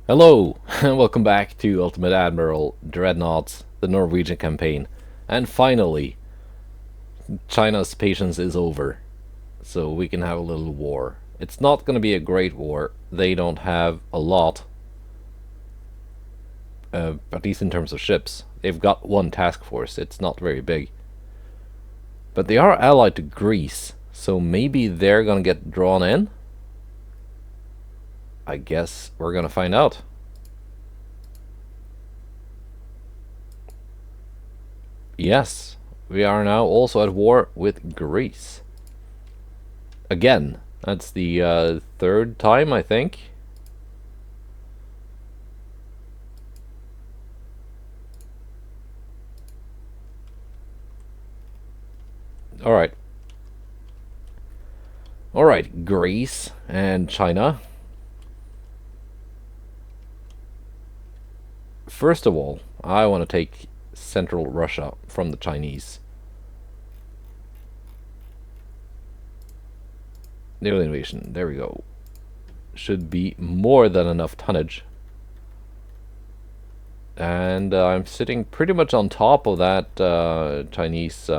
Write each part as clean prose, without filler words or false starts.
Hello, and welcome back to Ultimate Admiral Dreadnoughts, the Norwegian campaign. And finally, China's patience is over, so we can have a little war. It's not going to be a great war. They don't have a lot, at least in terms of ships. They've got one task force, it's not very big. But they are allied to Greece, so maybe they're going to get drawn in? I guess we're going to find out. Yes, we are now also at war with Greece. Again, that's the third time, I think. Alright. Alright, Greece and China. First of all, I want to take central Russia from the Chinese. Naval invasion, there we go. Should be more than enough tonnage. And I'm sitting pretty much on top of that Chinese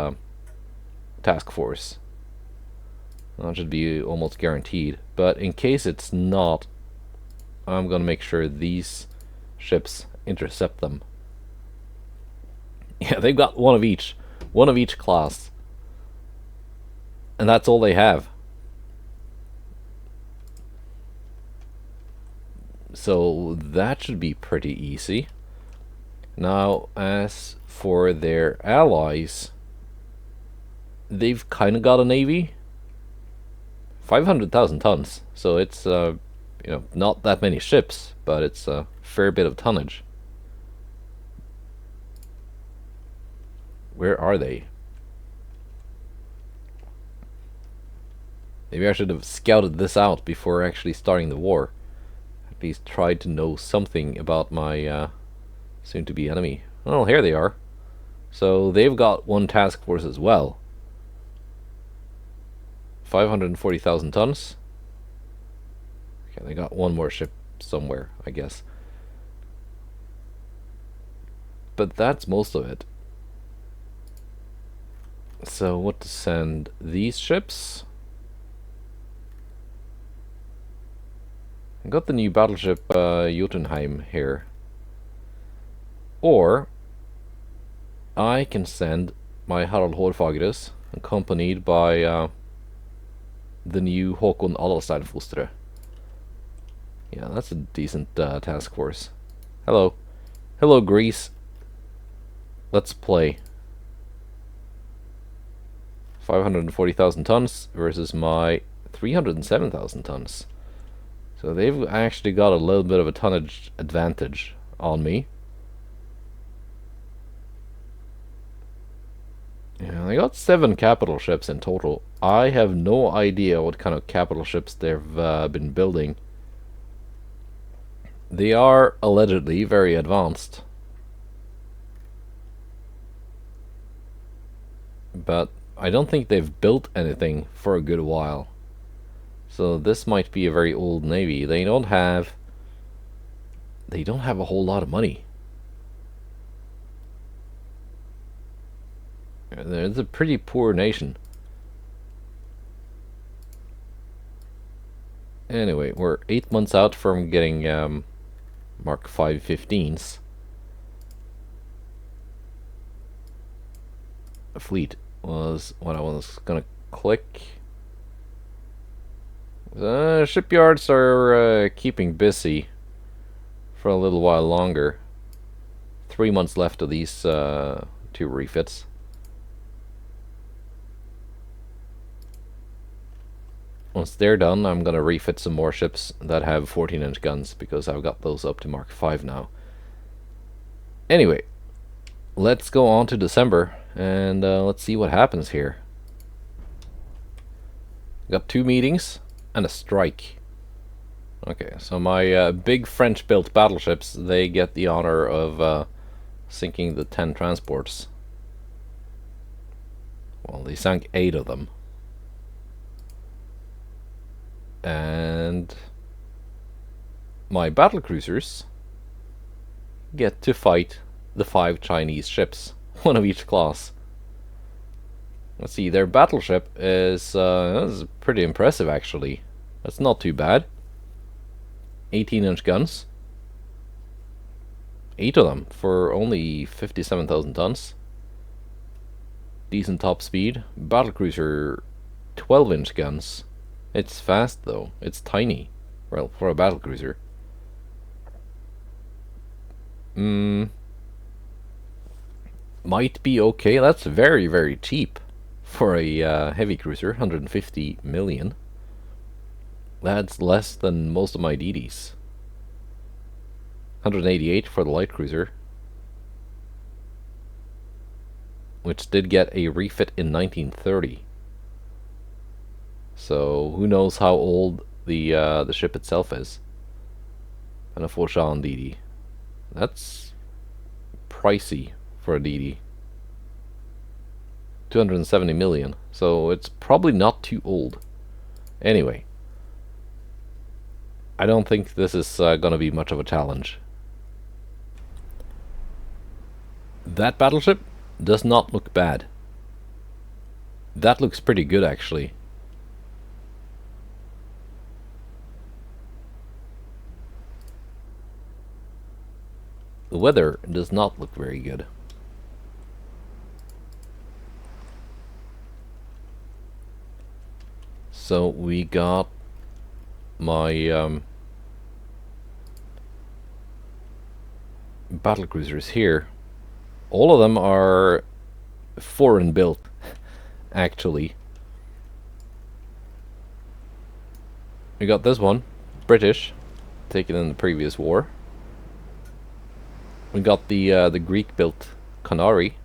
task force. That should be almost guaranteed. But in case it's not, I'm going to make sure these ships intercept them. Yeah, they've got one of each class. And that's all they have. So that should be pretty easy. Now, as for their allies, they've kind of got a navy. 500,000 tons. So it's, not that many ships, but it's a fair bit of tonnage. Where are they? Maybe I should have scouted this out before actually starting the war. At least tried to know something about my soon-to-be enemy. Well, here they are. So they've got one task force as well. 540,000 tons. Okay, they got one more ship somewhere, I guess. But that's most of it. So what to send? These ships? I got the new battleship Jotunheim here. Or I can send my Harald Hårfagres, accompanied by the new Håkon Adalsteinfostre. Yeah, that's a decent task force. Hello. Hello, Greece. Let's play. 540,000 tons versus my 307,000 tons. So they've actually got a little bit of a tonnage advantage on me. Yeah, they got 7 capital ships in total. I have no idea what kind of capital ships they've been building. They are allegedly very advanced. But I don't think they've built anything for a good while. So this might be a very old navy. They don't have a whole lot of money. It's a pretty poor nation. Anyway, we're 8 months out from getting Mark 5 15s. Fleet was what I was gonna click. Shipyards are keeping busy for a little while longer. 3 months left of these 2 refits. Once they're done, I'm gonna refit some more ships that have 14-inch guns because I've got those up to Mark 5 now. Anyway, let's go on to December and let's see what happens here. Got 2 meetings and a strike. Okay, so my big French-built battleships, they get the honor of sinking the 10 transports. Well, they sank 8 of them. And my battle cruisers get to fight the 5 Chinese ships, one of each class. Let's see, their battleship is pretty impressive actually. That's not too bad. 18-inch guns. 8 of them for only 57,000 tons. Decent top speed. Battlecruiser, 12-inch guns. It's fast though. It's tiny. Well, for a battlecruiser. Might be okay. That's very, very cheap for a heavy cruiser. 150 million. That's less than most of my DDs. 188 for the light cruiser, which did get a refit in 1930. So who knows how old the ship itself is. And a Foshan DD. That's pricey for a DD. 270 million. So it's probably not too old. Anyway, I don't think this is going to be much of a challenge. That battleship does not look bad. That looks pretty good actually. The weather does not look very good. So we got my battle cruisers here. All of them are foreign built, actually. We got this one, British, taken in the previous war. We got the Greek-built Canary.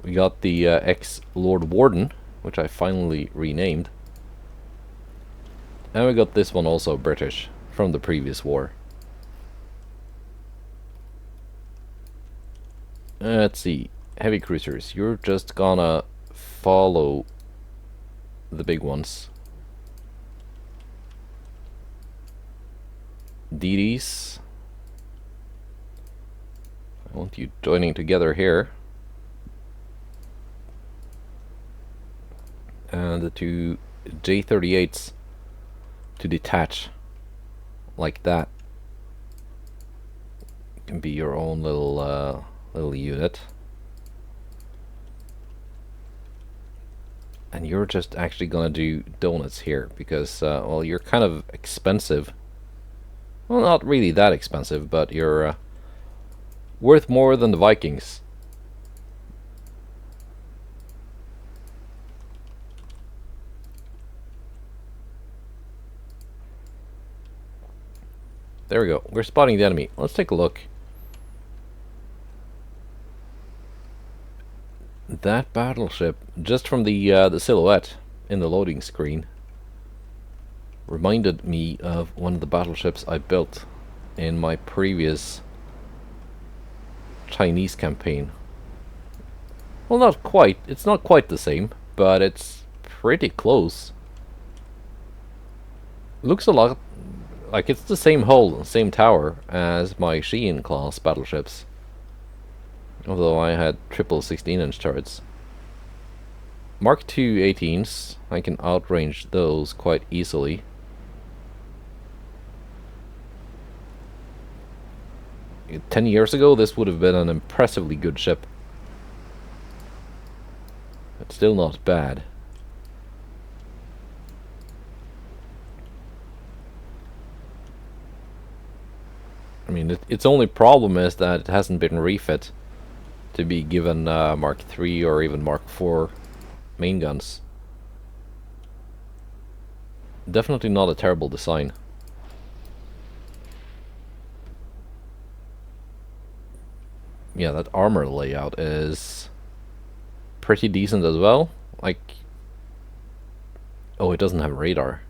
We got the ex-Lord Warden, which I finally renamed. And we got this one also British, from the previous war. Let's see, heavy cruisers, you're just gonna follow the big ones. DDs, I want you joining together here. And the two J38s to detach like that. Can be your own little unit. And you're just actually gonna do donuts here because well, you're kind of expensive. Well, not really that expensive, but you're worth more than the Vikings. There we go. We're spotting the enemy. Let's take a look. That battleship, just from the silhouette in the loading screen, reminded me of one of the battleships I built in my previous Chinese campaign. Well, not quite. It's not quite the same, but it's pretty close. Looks a lot like it's the same hull, same tower as my Xi'an class battleships. Although I had triple 16-inch turrets. Mark II 18s, I can outrange those quite easily. Ten years ago, this would have been an impressively good ship. But still not bad. I mean, its only problem is that it hasn't been refit to be given Mark III or even Mark IV main guns. Definitely not a terrible design. Yeah, that armor layout is pretty decent as well. Like, oh, it doesn't have radar.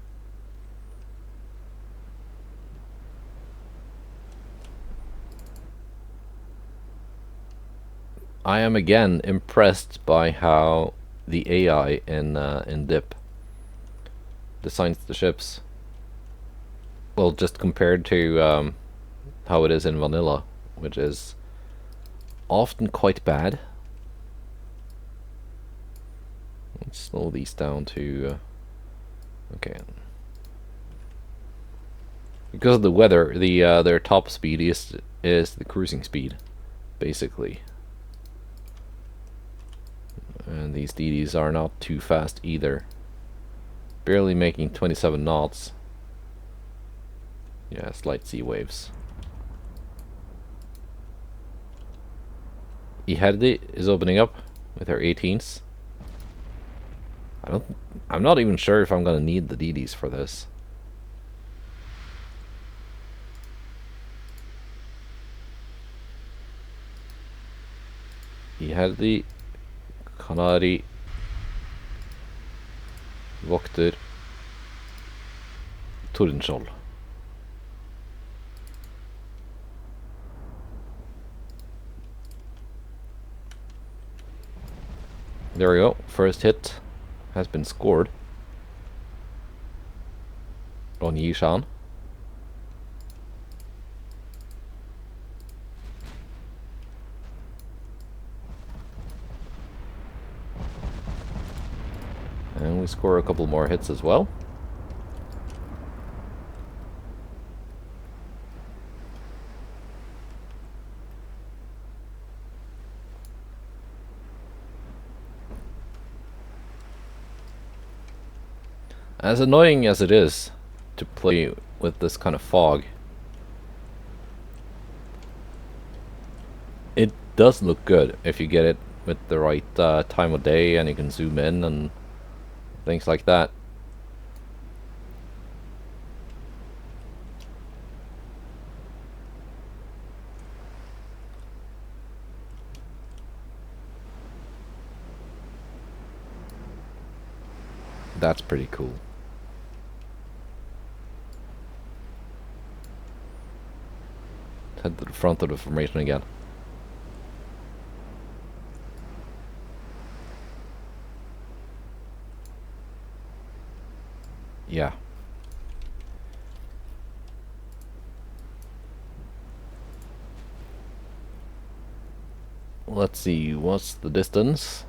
I am again impressed by how the AI in DIP designs the ships. Well, just compared to how it is in vanilla, which is often quite bad. Let's slow these down to okay. Because of the weather, their top speed is the cruising speed, basically. And these DDs are not too fast either. Barely making 27 knots. Yeah, slight sea waves. UAD is opening up with her 18s. I'm not even sure if I'm gonna need the DDs for this. UAD Kanari vokter Tordenskjold. There we go. First hit has been scored on Yishan. And we score a couple more hits as well. As annoying as it is to play with this kind of fog, it does look good if you get it with the right time of day and you can zoom in and things like that. That's pretty cool. Head to the front of the formation again. Yeah. Let's see, what's the distance?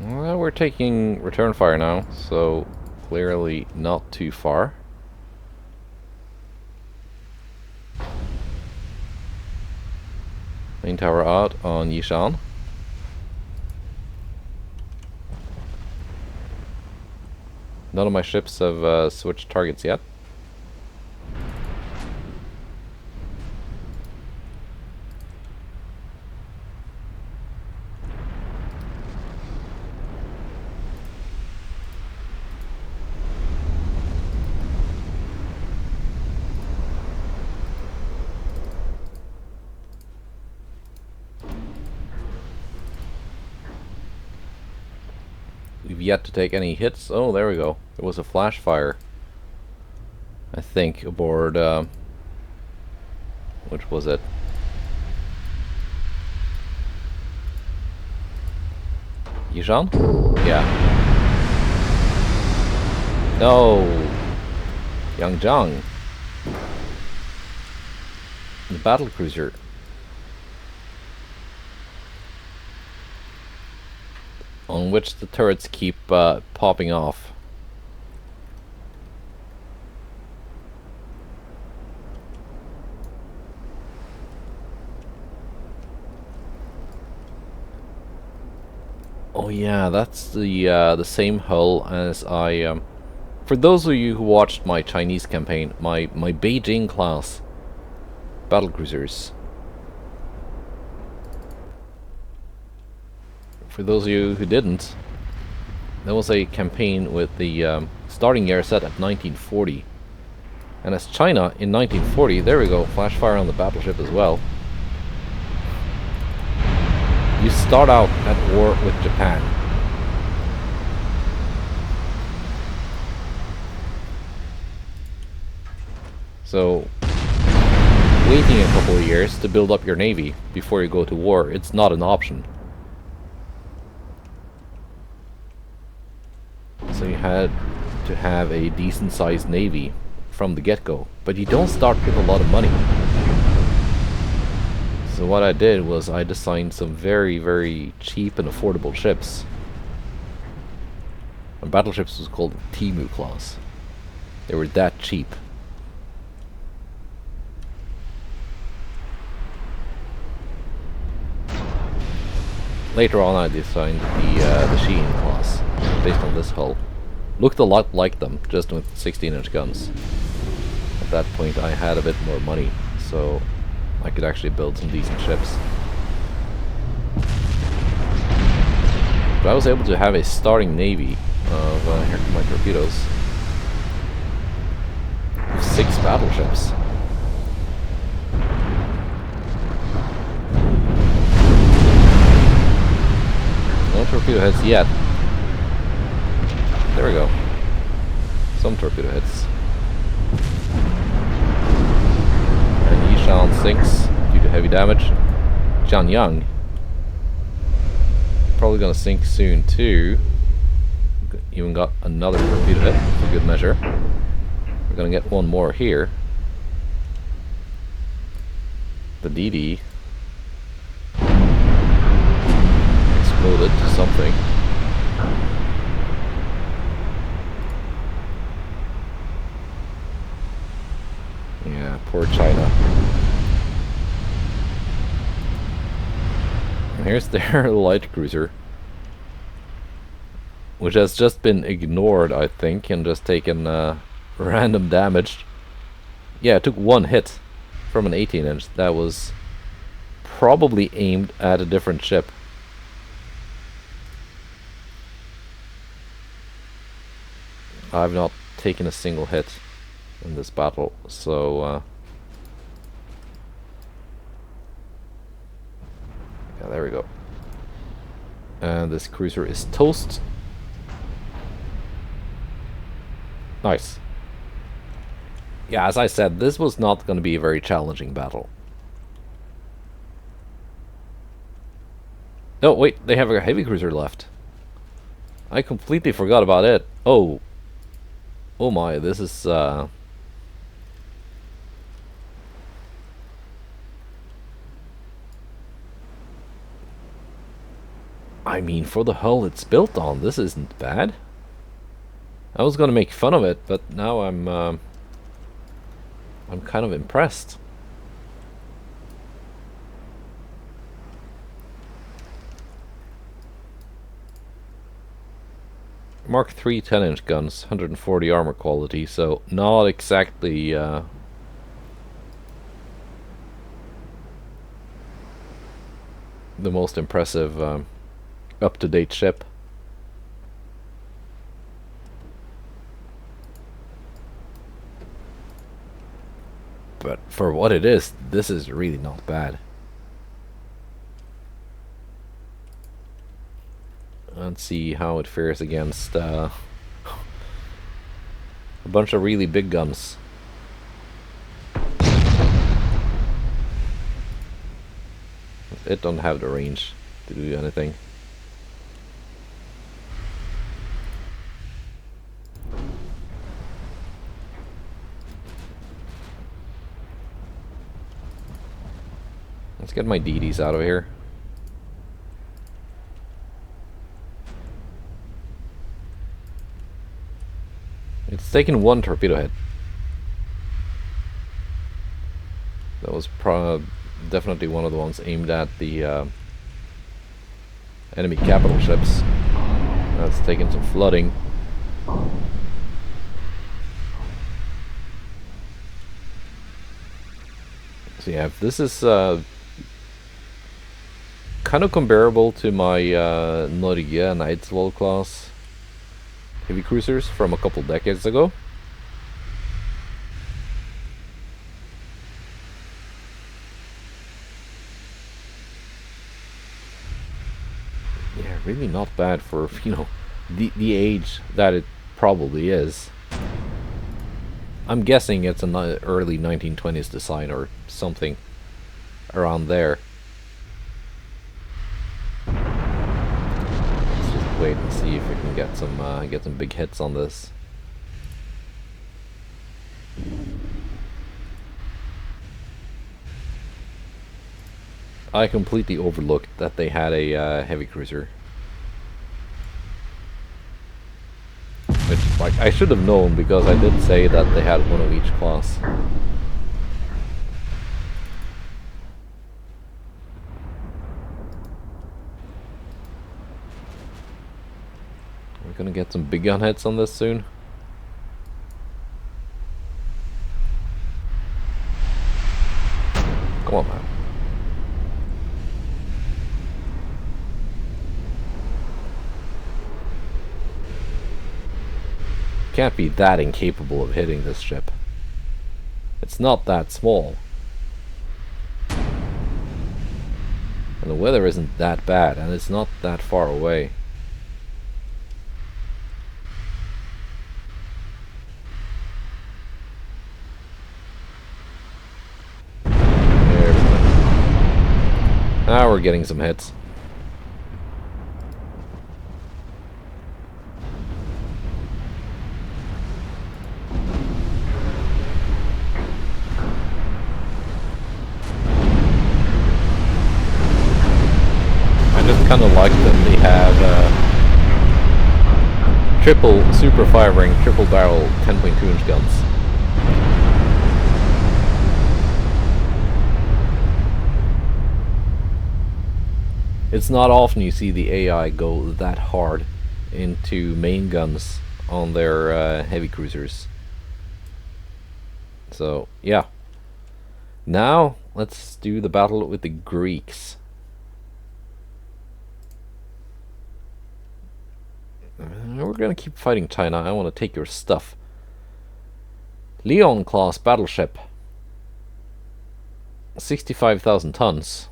Well, we're taking return fire now, so clearly not too far. Main tower out on Yishan. None of my ships have switched targets yet. We've yet to take any hits. Oh, there we go. There was a flash fire, I think, aboard, which was it? Yishan? Yeah. No! Yangjiang. The battle cruiser. On which the turrets keep popping off. Oh yeah, that's the same hull as I. For those of you who watched my Chinese campaign, my Beijing class battlecruisers. For those of you who didn't, there was a campaign with the starting year set at 1940. And as China in 1940, there we go, flash fire on the battleship as well. You start out at war with Japan. So, waiting a couple of years to build up your navy before you go to war, it's not an option. So you had to have a decent sized navy from the get-go, but you don't start with a lot of money. So what I did was I designed some very, very cheap and affordable ships. And battleships was called Timu class. They were that cheap. Later on I designed the Sheehan class, based on this hull. Looked a lot like them, just with 16-inch guns. At that point I had a bit more money, so I could actually build some decent ships. But I was able to have a starting navy of, here come my torpedoes, of 6 battleships. No torpedo hits yet. There we go. Some torpedo hits. And Yishan sinks due to heavy damage. Jianyang probably gonna sink soon too. Even got another torpedo hit for good measure. We're gonna get one more here. The DD exploded to something. Yeah, poor China. And here's their light cruiser, which has just been ignored, I think, and just taken random damage. Yeah, it took one hit from an 18-inch. That was probably aimed at a different ship. I've not taken a single hit in this battle, so yeah, there we go. And this cruiser is toast. Nice. Yeah, as I said, this was not going to be a very challenging battle. Oh, wait, they have a heavy cruiser left. I completely forgot about it. Oh. Oh my, this is, I mean, for the hull it's built on, this isn't bad. I was gonna make fun of it, but now I'm kind of impressed. Mark III 10-inch guns, 140 armor quality, so not exactly the most impressive up-to-date ship. But for what it is, this is really not bad. Let's see how it fares against a bunch of really big guns. It don't have the range to do anything. Let's get my DDs out of here. It's taken one torpedo hit. That was definitely one of the ones aimed at the enemy capital ships. That's taken some flooding. So yeah, this is kind of comparable to my Norwegian class heavy cruisers from a couple decades ago. Yeah, really not bad for, you know, the age that it probably is. I'm guessing it's an early 1920s design or something around there. Let's just wait and see if we can get some big hits on this. I completely overlooked that they had a heavy cruiser. Which, like, I should have known because I did say that they had one of each class. We're gonna get some big gun hits on this soon. Come on, man. Can't be that incapable of hitting this ship. It's not that small. And the weather isn't that bad, and it's not that far away. There we go. Now we're getting some hits. Kind of like that they have triple super firing, triple barrel 10.2-inch guns. It's not often you see the AI go that hard into main guns on their heavy cruisers. So yeah. Now let's do the battle with the Greeks. We're gonna keep fighting China. I want to take your stuff. Leon class battleship. 65,000 tons.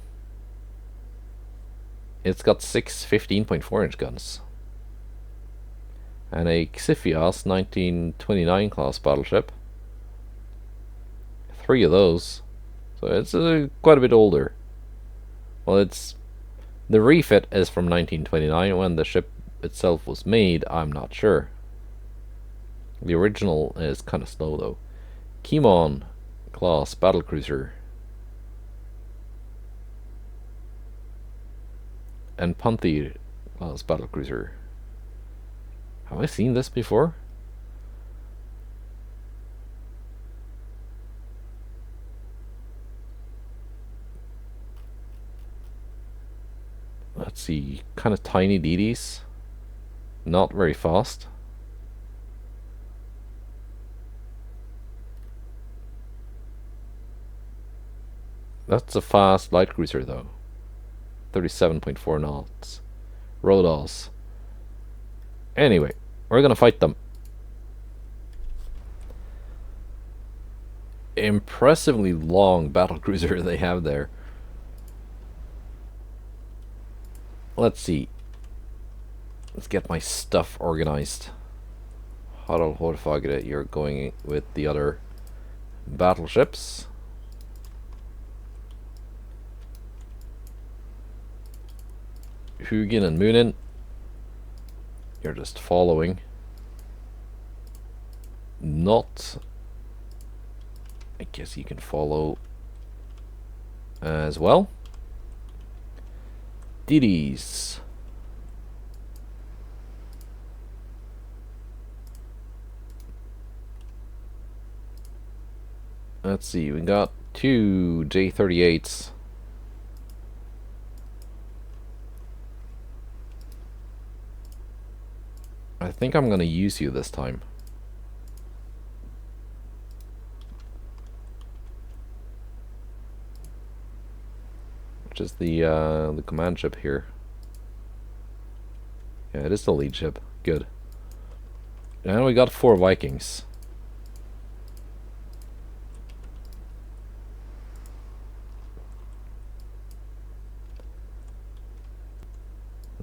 It's got 6 15.4-inch guns. And a Xiphias 1929 class battleship. 3 of those. So it's quite a bit older. Well, it's... The refit is from 1929 when the ship itself was made. I'm not sure. The original is kind of slow though. Kimon class battlecruiser and Panthir class battlecruiser. Have I seen this before? Let's see, kind of tiny DDs. Not very fast. That's a fast light cruiser though. 37.4 knots. Rodos. Anyway, we're gonna fight them. Impressively long battlecruiser they have there. Let's see. Let's get my stuff organized. Harald Hårfagre, you're going with the other battleships. Hugin and Munin, you're just following. Not. I guess you can follow as well. Didis. Let's see, we got 2 J-38s. I think I'm gonna use you this time. Which is the command ship here. Yeah, it is the lead ship. Good. And we got 4 Vikings.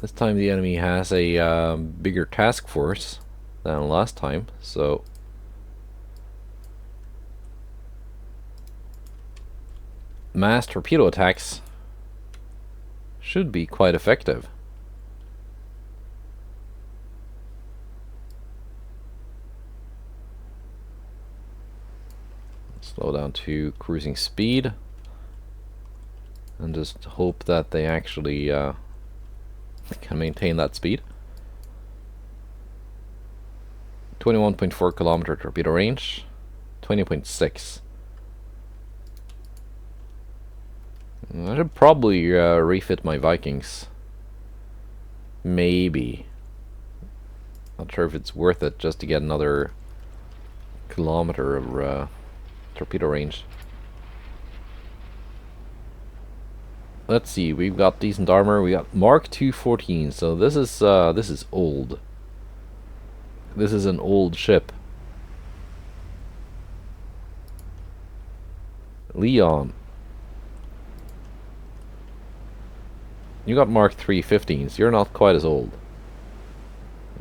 This time the enemy has a bigger task force than last time, so mass torpedo attacks should be quite effective. Slow down to cruising speed. And just hope that they actually can maintain that speed. 21.4 kilometer torpedo range. 20.6. I should probably refit my Vikings. Maybe. Not sure if it's worth it just to get another kilometer of torpedo range. Let's see, we've got decent armor. We got Mark 214, so this is old. This is an old ship. Leon. You got Mark 315s. You're not quite as old.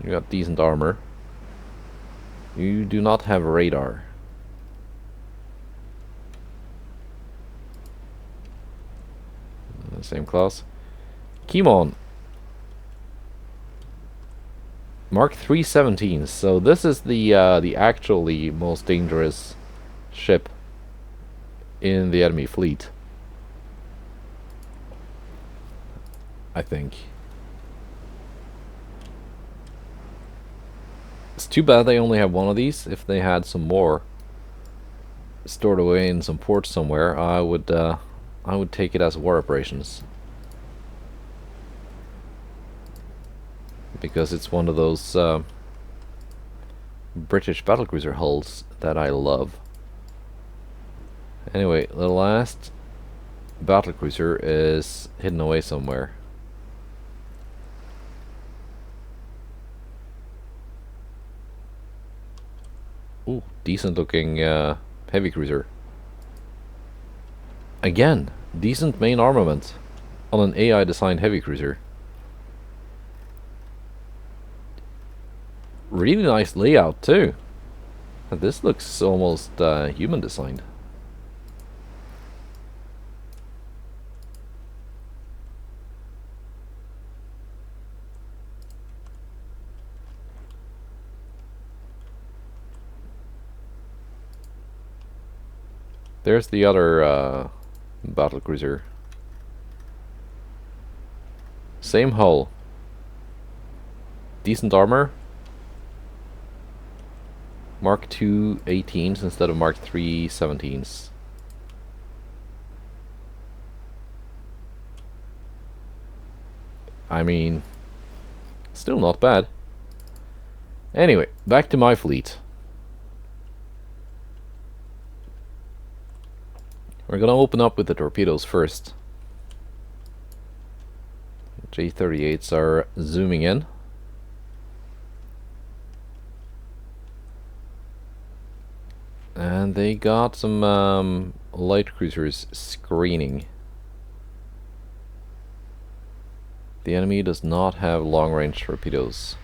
You got decent armor. You do not have radar. Same class. Kimon. Mark 317s. So this is the actually most dangerous ship in the enemy fleet, I think. It's too bad they only have one of these. If they had some more stored away in some port somewhere, I would take it as war operations. Because it's one of those British battlecruiser hulls that I love. Anyway, the last battlecruiser is hidden away somewhere. Ooh, decent looking heavy cruiser. Again, decent main armament on an AI designed heavy cruiser. Really nice layout too. This looks almost human designed. There's the other battlecruiser. Same hull. Decent armor. Mark 218s instead of Mark 317s. I mean, still not bad. Anyway, back to my fleet. We're gonna open up with the torpedoes first. J-38s are zooming in. And they got some light cruisers screening. The enemy does not have long-range torpedoes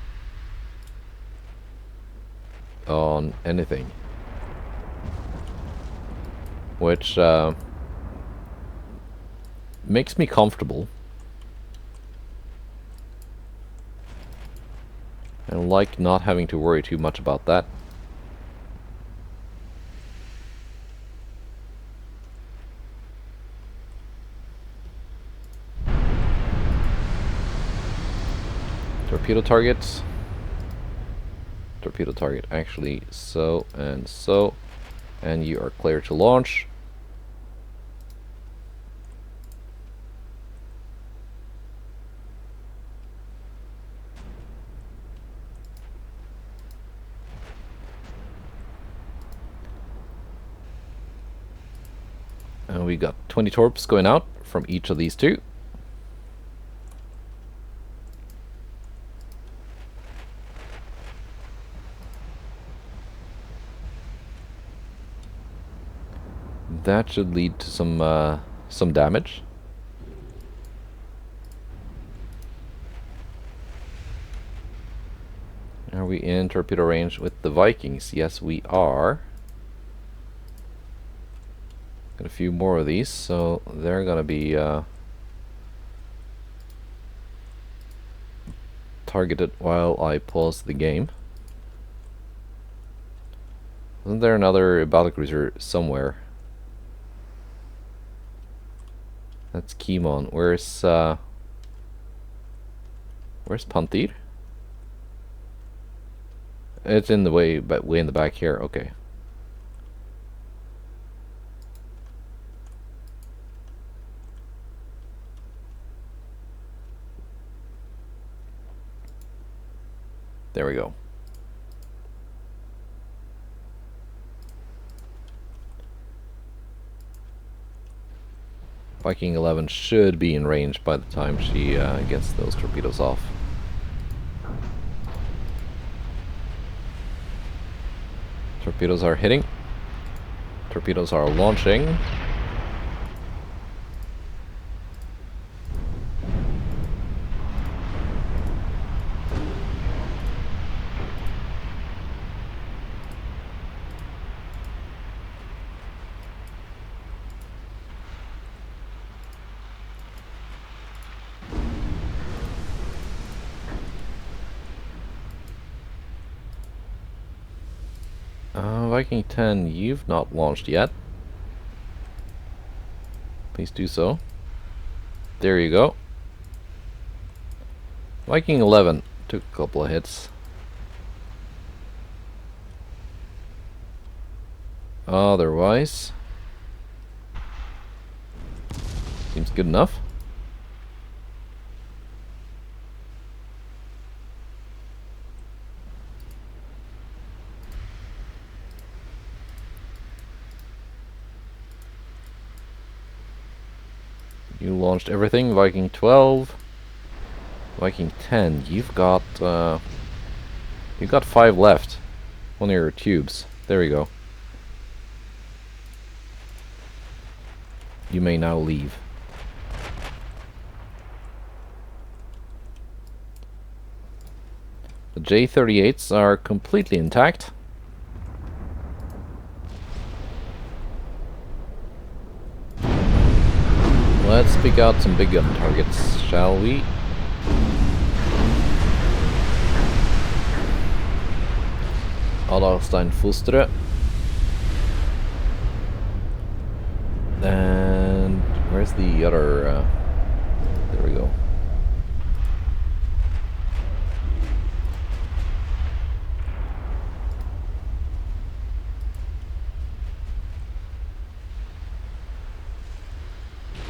on anything, which makes me comfortable. I like not having to worry too much about that. Torpedo targets. Torpedo target actually so and so. And you are clear to launch. And we got 20 torps going out from each of these two. That should lead to some damage. Are we in torpedo range with the Vikings? Yes, we are. Got a few more of these, so they're gonna be targeted while I pause the game. Isn't there another battlecruiser somewhere? That's Kimon. Where's Pantir? It's in the way, but way in the back here. Okay. There we go. Viking 11 should be in range by the time she gets those torpedoes off. Torpedoes are hitting. Torpedoes are launching. Viking 10, you've not launched yet. Please do so. There you go. Viking 11 took a couple of hits. Otherwise, seems good enough. You launched everything. Viking 12, Viking 10. You've got 5 left. One of your tubes. There we go. You may now leave. The J-38s are completely intact. Let's pick out some big gun targets, shall we? Adalstein Fostre. And where's the other? There we go.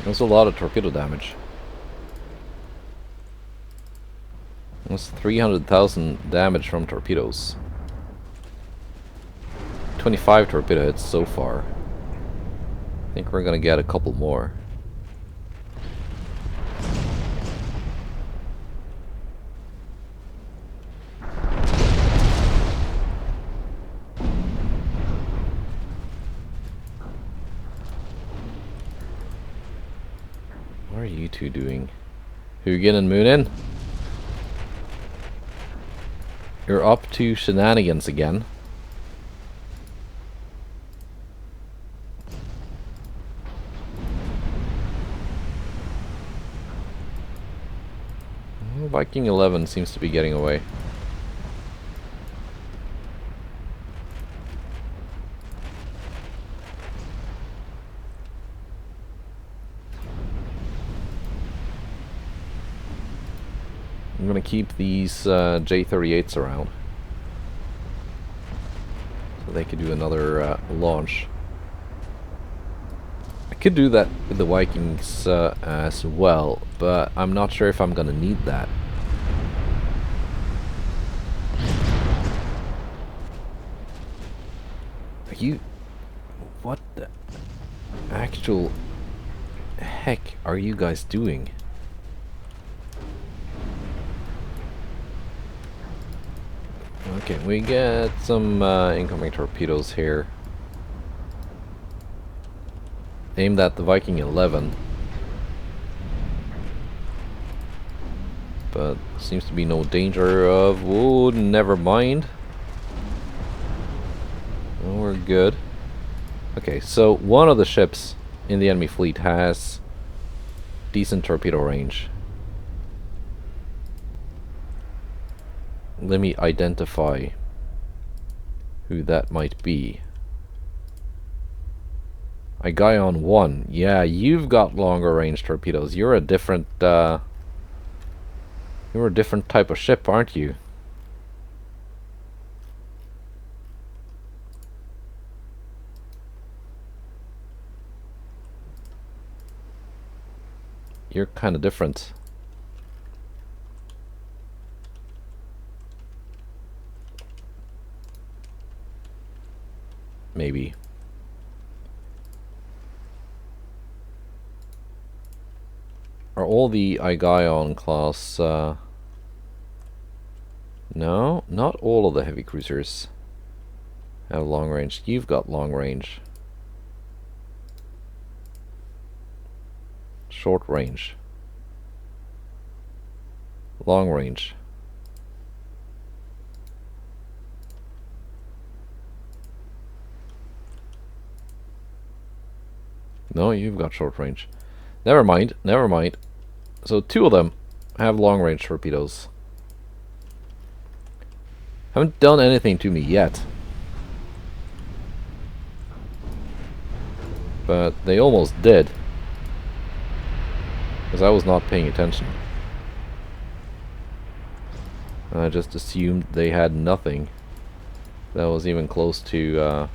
There's a lot of torpedo damage. That's 300,000 damage from torpedoes. 25 torpedo hits so far. I think we're gonna get a couple more. What are you two doing? Hugin and Moonin? You're up to shenanigans again. Viking 11 seems to be getting away. I'm gonna keep these J-38s around so they could do another launch. I could do that with the Vikings as well, but I'm not sure if I'm gonna need that. What the actual heck are you guys doing? Okay, we get some incoming torpedoes here. Aimed at the Viking 11. But seems to be no danger of wood, never mind. Well, we're good. Okay, so one of the ships in the enemy fleet has decent torpedo range. Let me identify who that might be. A guy on 1. Yeah, you've got longer range torpedoes. You're a different type of ship, aren't you? You're kind of different. Maybe. Are all the Igaion class... No, not all of the heavy cruisers have long range. You've got long range. Short range. Long range. No, you've got short range. Never mind, never mind. So 2 of them have long range torpedoes. Haven't done anything to me yet. But they almost did. Because I was not paying attention. And I just assumed they had nothing that was even close to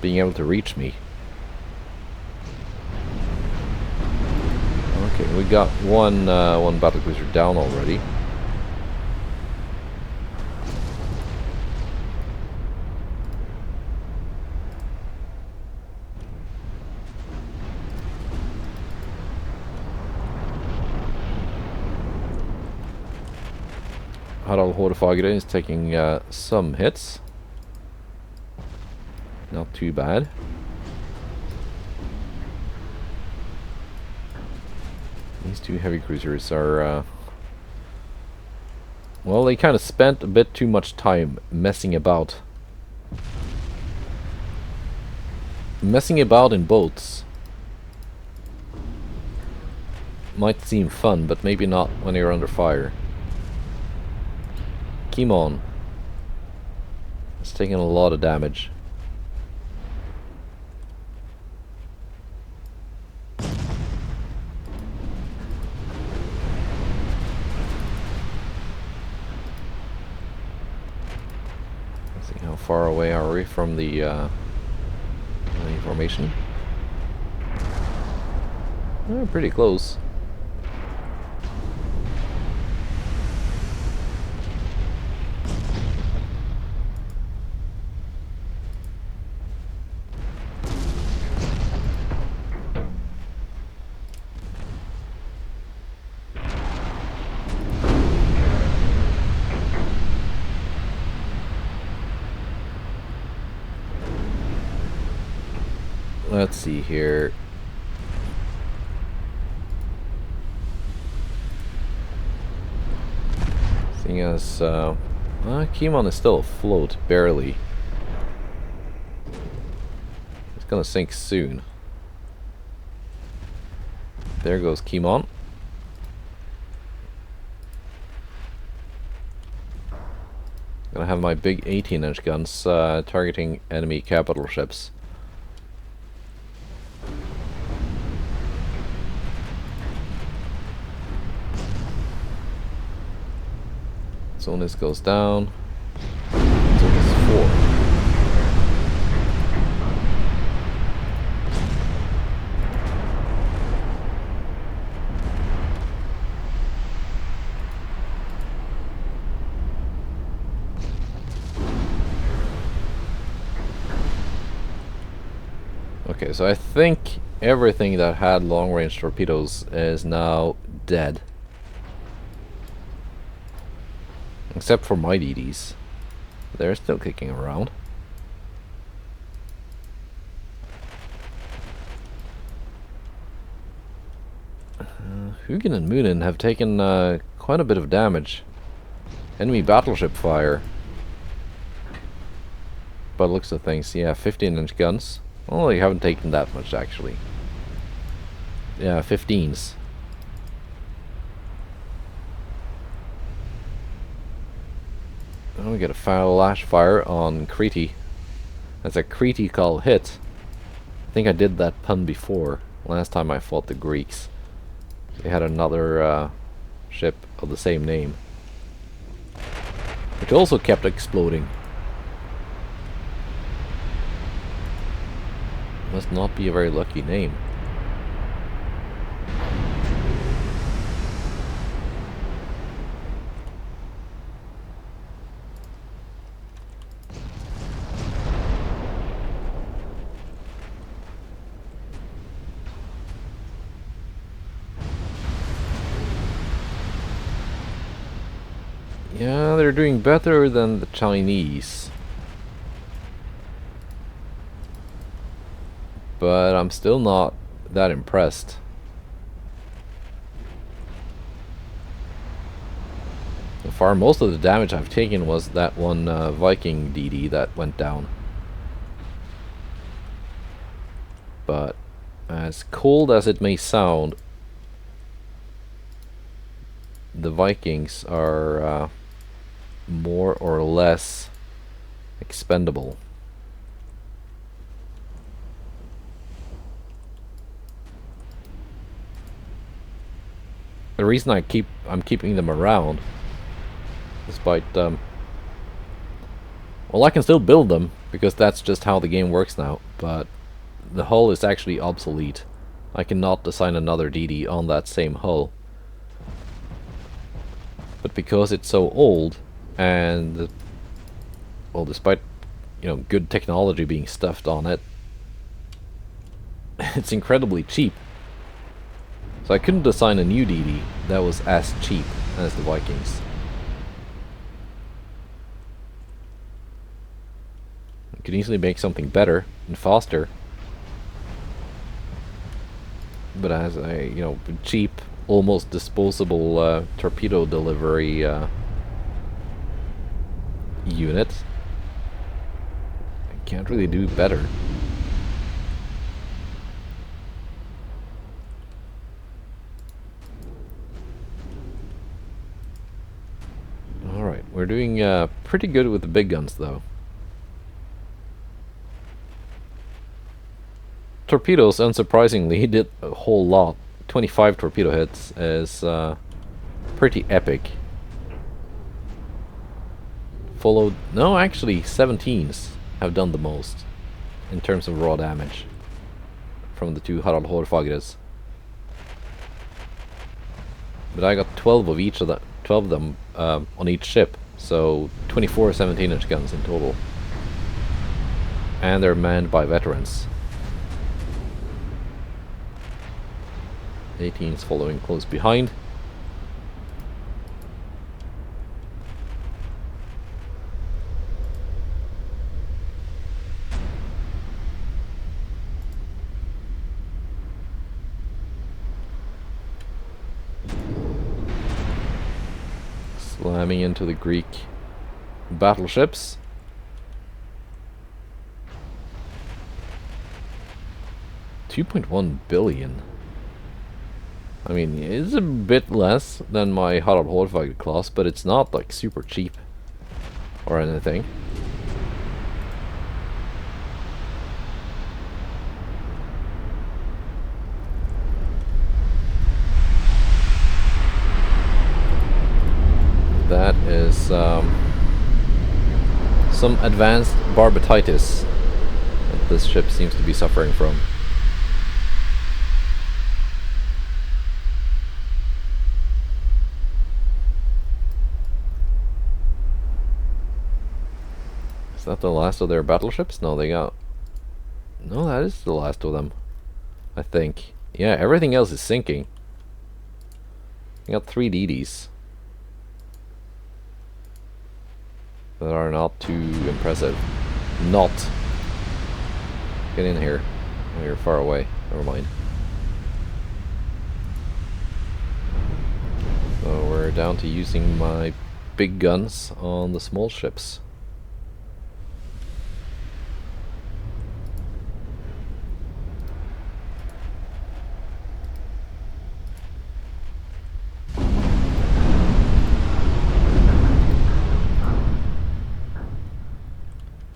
being able to reach me. Okay, we got one battlecruiser down already. Harald Hårfagre is taking some hits. Not too bad. These 2 heavy cruisers are... well, they kind of spent a bit too much time messing about. Messing about in boats might seem fun, but maybe not when you're under fire. Kimon. It's taking a lot of damage. Let's see, how far away are we from the formation? Pretty close. Let's see here. Seeing as Kimon is still afloat, barely. It's gonna sink soon. There goes Kimon. Gonna have my big 18-inch guns targeting enemy capital ships. Soon this goes down. So this 4. Okay, so I think everything that had long-range torpedoes is now dead. Except for my DDs. They're still kicking around. Hugin and Munin have taken quite a bit of damage. Enemy battleship fire. By the looks of things, yeah, 15-inch guns. Oh, you haven't taken that much actually. Yeah, 15s. And we get a foul lash fire on Crete. That's a critical hit. I think I did that pun before. Last time I fought the Greeks. They had another ship of the same name, which also kept exploding. Must not be a very lucky name. Yeah, they're doing better than the Chinese. But I'm still not that impressed. So far, most of the damage I've taken was that one Viking DD that went down. But as cold as it may sound, the Vikings are more or less expendable. The reason I'm keeping them around, despite well, I can still build them because that's just how the game works now, but the hull is actually obsolete. I cannot assign another DD on that same hull. But because it's so old, and well, despite good technology being stuffed on it, it's incredibly cheap. So I couldn't assign a new DD that was as cheap as the Vikings. I could easily make something better and faster, but as a cheap, almost disposable torpedo delivery unit, I can't really do better. Alright, we're doing pretty good with the big guns though. Torpedoes, unsurprisingly, did a whole lot. 25 torpedo hits is pretty epic. Followed... no, actually 17s have done the most in terms of raw damage from the two Harald Hårfagres. But I got 12 of each of them, 12 of them on each ship, so 24 17-inch guns in total. And they're manned by veterans. 18's following close behind. Slamming into the Greek battleships. $2.1 billion. I mean, it's a bit less than my Harald Hårfagre class, but it's not like super cheap or anything. That is some advanced barbatitis that this ship seems to be suffering from. Is that the last of their battleships? No, they got... no, that is the last of them, I think. Yeah, everything else is sinking. They got 3 DDs that are not too impressive. Not. Get in here. Oh, you're far away. Never mind. So we're down to using my big guns on the small ships.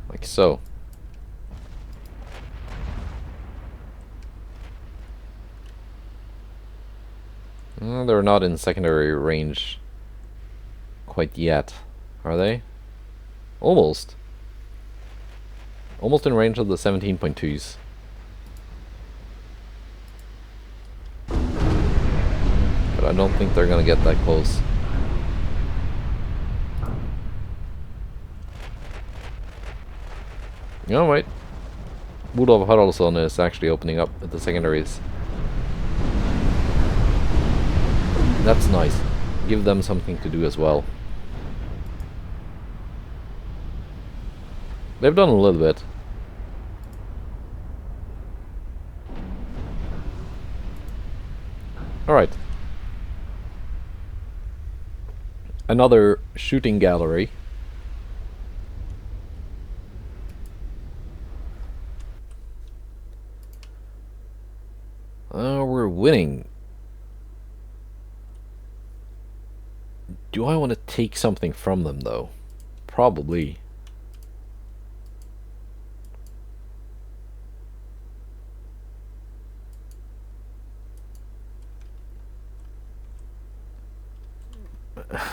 Like so. They're not in secondary range quite yet, are they? Almost. Almost in range of the 17.2s. But I don't think they're gonna get that close. Oh wait. Budov Haraldsson is actually opening up at the secondaries. That's nice. Give them something to do as well. They've done a little bit. Alright. Another shooting gallery. We're winning. Do I want to take something from them, though? Probably.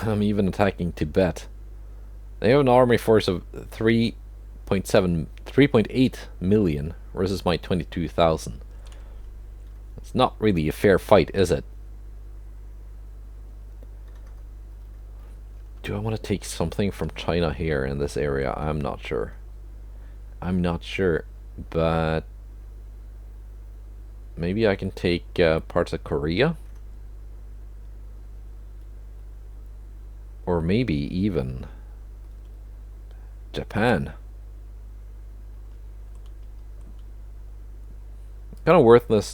I'm even attacking Tibet. They have an army force of 3.8 million versus my 22,000. It's not really a fair fight, is it? Do I want to take something from China here in this area? I'm not sure. I'm not sure, but maybe I can take parts of Korea? Or maybe even Japan. Kind of worthless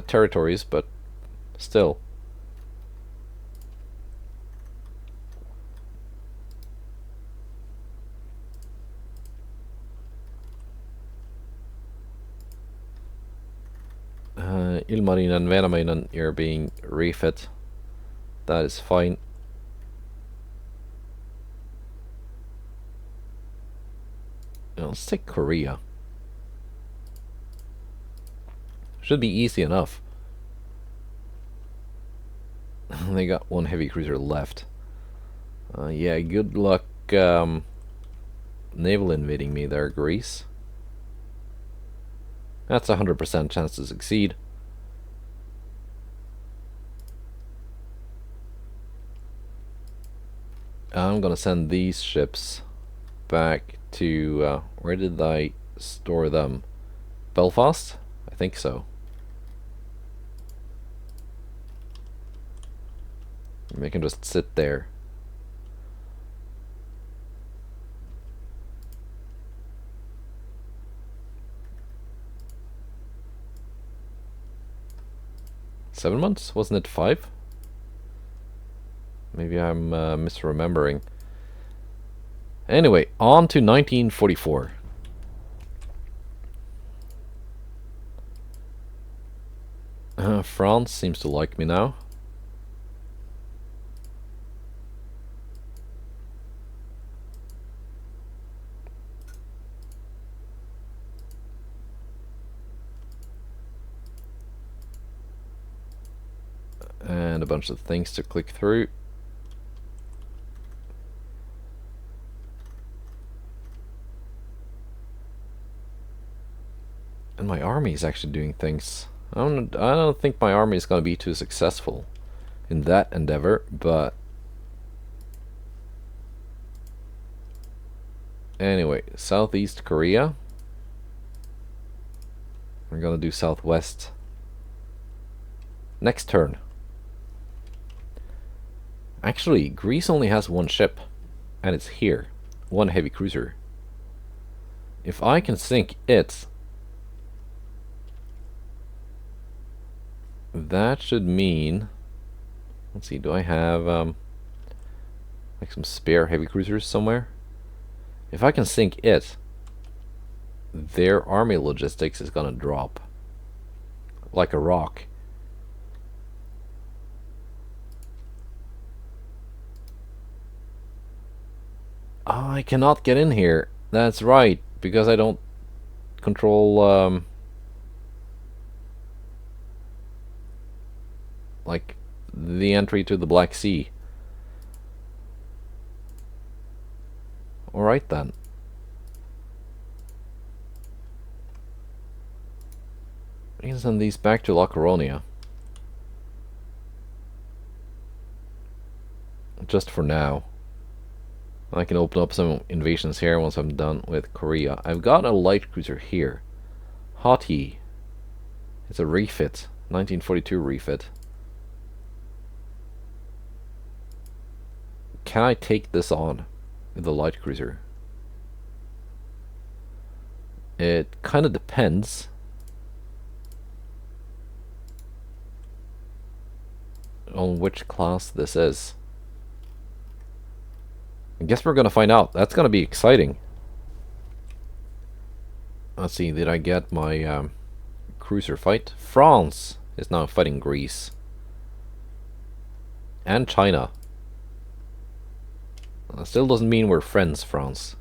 territories, but still. Ilmarinen and Venämäinen are being refit. That is fine. Let's take Korea. Should be easy enough. They got one heavy cruiser left. Yeah, good luck naval invading me there, Greece. That's 100% chance to succeed. I'm gonna send these ships back to where did I store them? Belfast? I think so. They can just sit there. Seven months? Wasn't it 5? Maybe I'm misremembering. Anyway, on to 1944. France seems to like me now. And a bunch of things to click through. And my army is actually doing things. I don't think my army is going to be too successful in that endeavor, but anyway, Southeast Korea. We're going to do Southwest next turn. Actually, Greece only has one ship, and it's here. One heavy cruiser. If I can sink it, that should mean... Let's see, do I have like some spare heavy cruisers somewhere? If I can sink it, their army logistics is gonna drop like a rock. I cannot get in here. That's right, because I don't control like the entry to the Black Sea. Alright then. We can send these back to La Coronia. Just for now. I can open up some invasions here once I'm done with Korea. I've got a light cruiser here. Haughty. It's a refit. 1942 refit. Can I take this on with the light cruiser? It kind of depends. On which class this is. I guess we're gonna find out. That's gonna be exciting. Let's see, did I get my cruiser fight? France is now fighting Greece. And China. Still doesn't mean we're friends, France.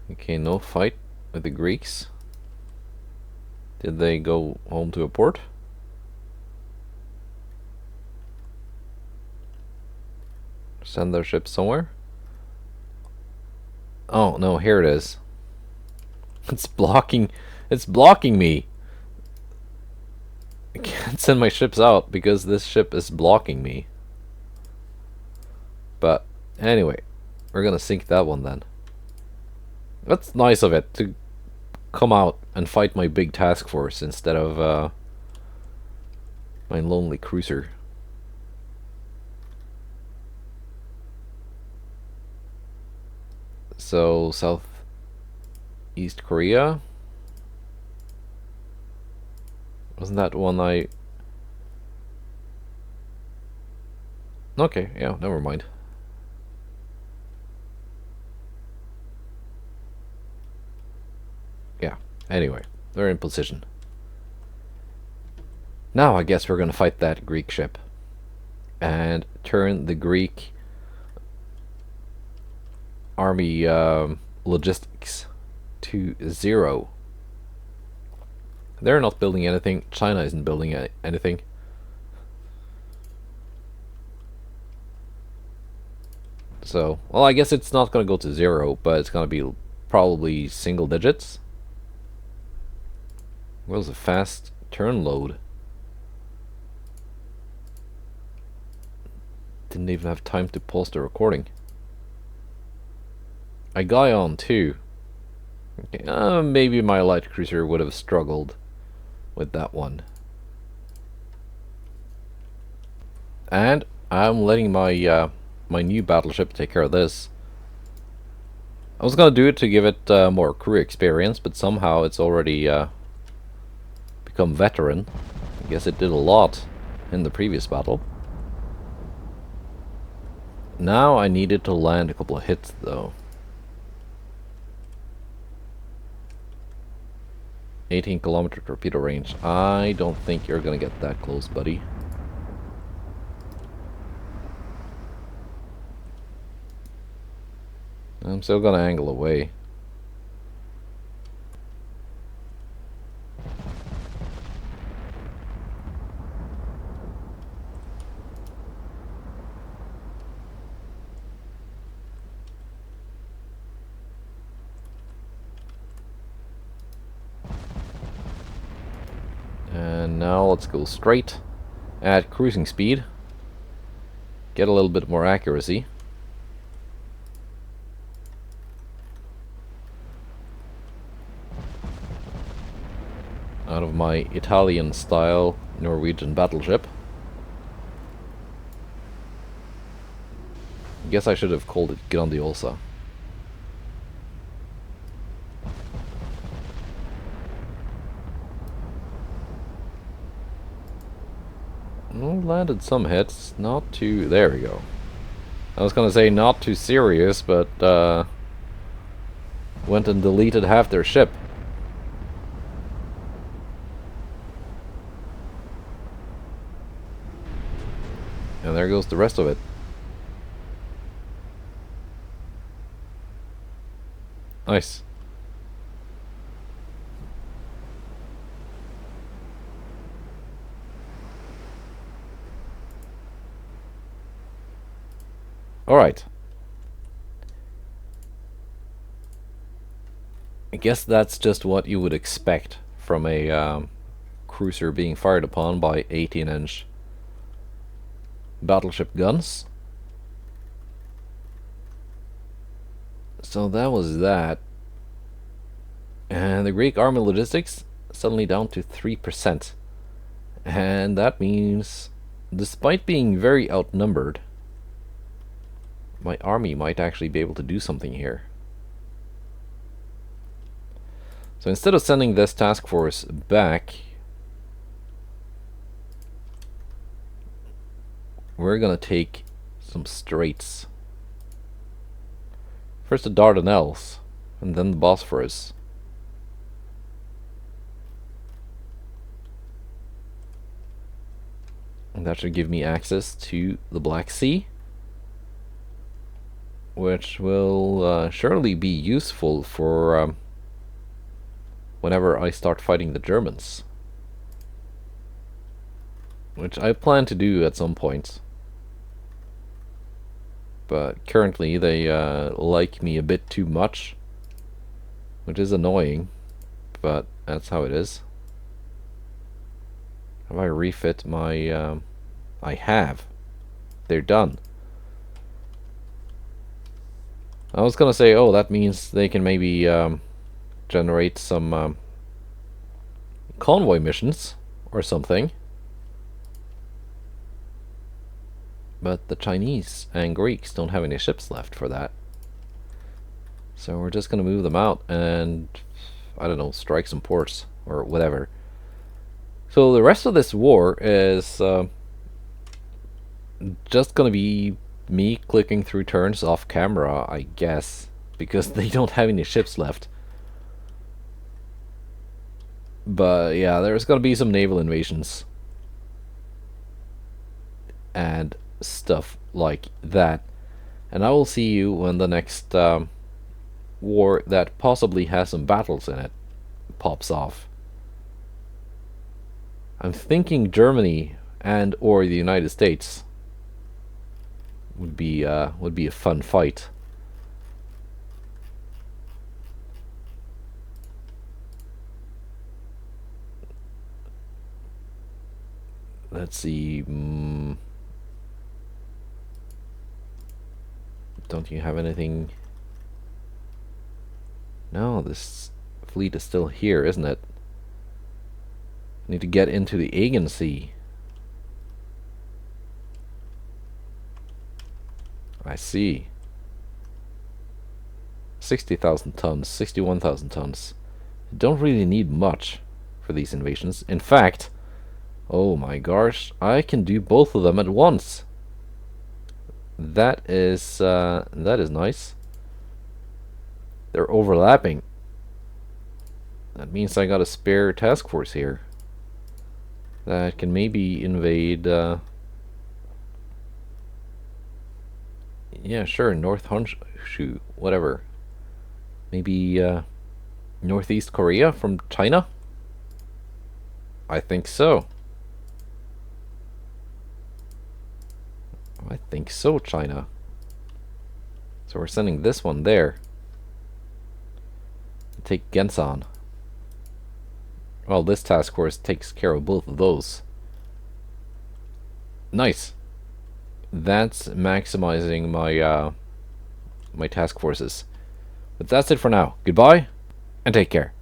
Okay, no fight with the Greeks. Did they go home to a port? Send their ship somewhere? Oh, no, here it is. It's blocking me. I can't send my ships out because this ship is blocking me. But anyway, we're gonna sink that one then. That's nice of it to come out and fight my big task force instead of my lonely cruiser. So Southeast Korea, wasn't that one I... Okay, yeah, never mind. Yeah, anyway, they're in position. Now I guess we're gonna fight that Greek ship and turn the Greek army logistics to 0. They're not building anything. China isn't building anything. So, well, I guess it's not gonna go to 0, but it's gonna be probably single digits. What was a fast turn load? Didn't even have time to pause the recording. I got on too. Okay, maybe my light cruiser would have struggled with that one. And I'm letting my my new battleship take care of this. I was gonna do it to give it more crew experience, but somehow it's already become veteran. I guess it did a lot in the previous battle. Now I needed to land a couple of hits though. 18-kilometer torpedo range. I don't think you're gonna get that close, buddy. I'm still gonna angle away. And now let's go straight at cruising speed. Get a little bit more accuracy. Out of my Italian style Norwegian battleship. Guess I should have called it Grandiosa. Well, landed some hits, not too... There we go. I was gonna say not too serious, but went and deleted half their ship. And there goes the rest of it. Nice. Alright. I guess that's just what you would expect from a cruiser being fired upon by 18-inch battleship guns. So that was that. And the Greek army logistics suddenly down to 3%. And that means, despite being very outnumbered, my army might actually be able to do something here. So instead of sending this task force back, we're gonna take some straits. First the Dardanelles, and then the Bosphorus. And that should give me access to the Black Sea, which will surely be useful for whenever I start fighting the Germans, which I plan to do at some point. But currently they like me a bit too much, which is annoying, but that's how it is. Have I refit my... I have. They're done. I was gonna say, oh, that means they can maybe generate some convoy missions or something. But the Chinese and Greeks don't have any ships left for that. So we're just gonna move them out and, I don't know, strike some ports or whatever. So the rest of this war is just gonna be me clicking through turns off camera, I guess, because they don't have any ships left. But yeah, there's gonna be some naval invasions and stuff like that. And I will see you when the next war that possibly has some battles in it pops off. I'm thinking Germany and or the United States would be a fun fight. Let's see. Don't you have anything? No, this fleet is still here, isn't it? I need to get into the Aegean Sea. I see. 60,000 tons, 61,000 tons. Don't really need much for these invasions. In fact, oh my gosh, I can do both of them at once. That is nice. They're overlapping. That means I got a spare task force here that can maybe invade. Yeah, sure, North Honshu, whatever. Maybe Northeast Korea from China? I think so. I think so, China. So we're sending this one there. Take Gensan. Well, this task force takes care of both of those. Nice. That's maximizing my my task forces. But that's it for now. Goodbye, and take care.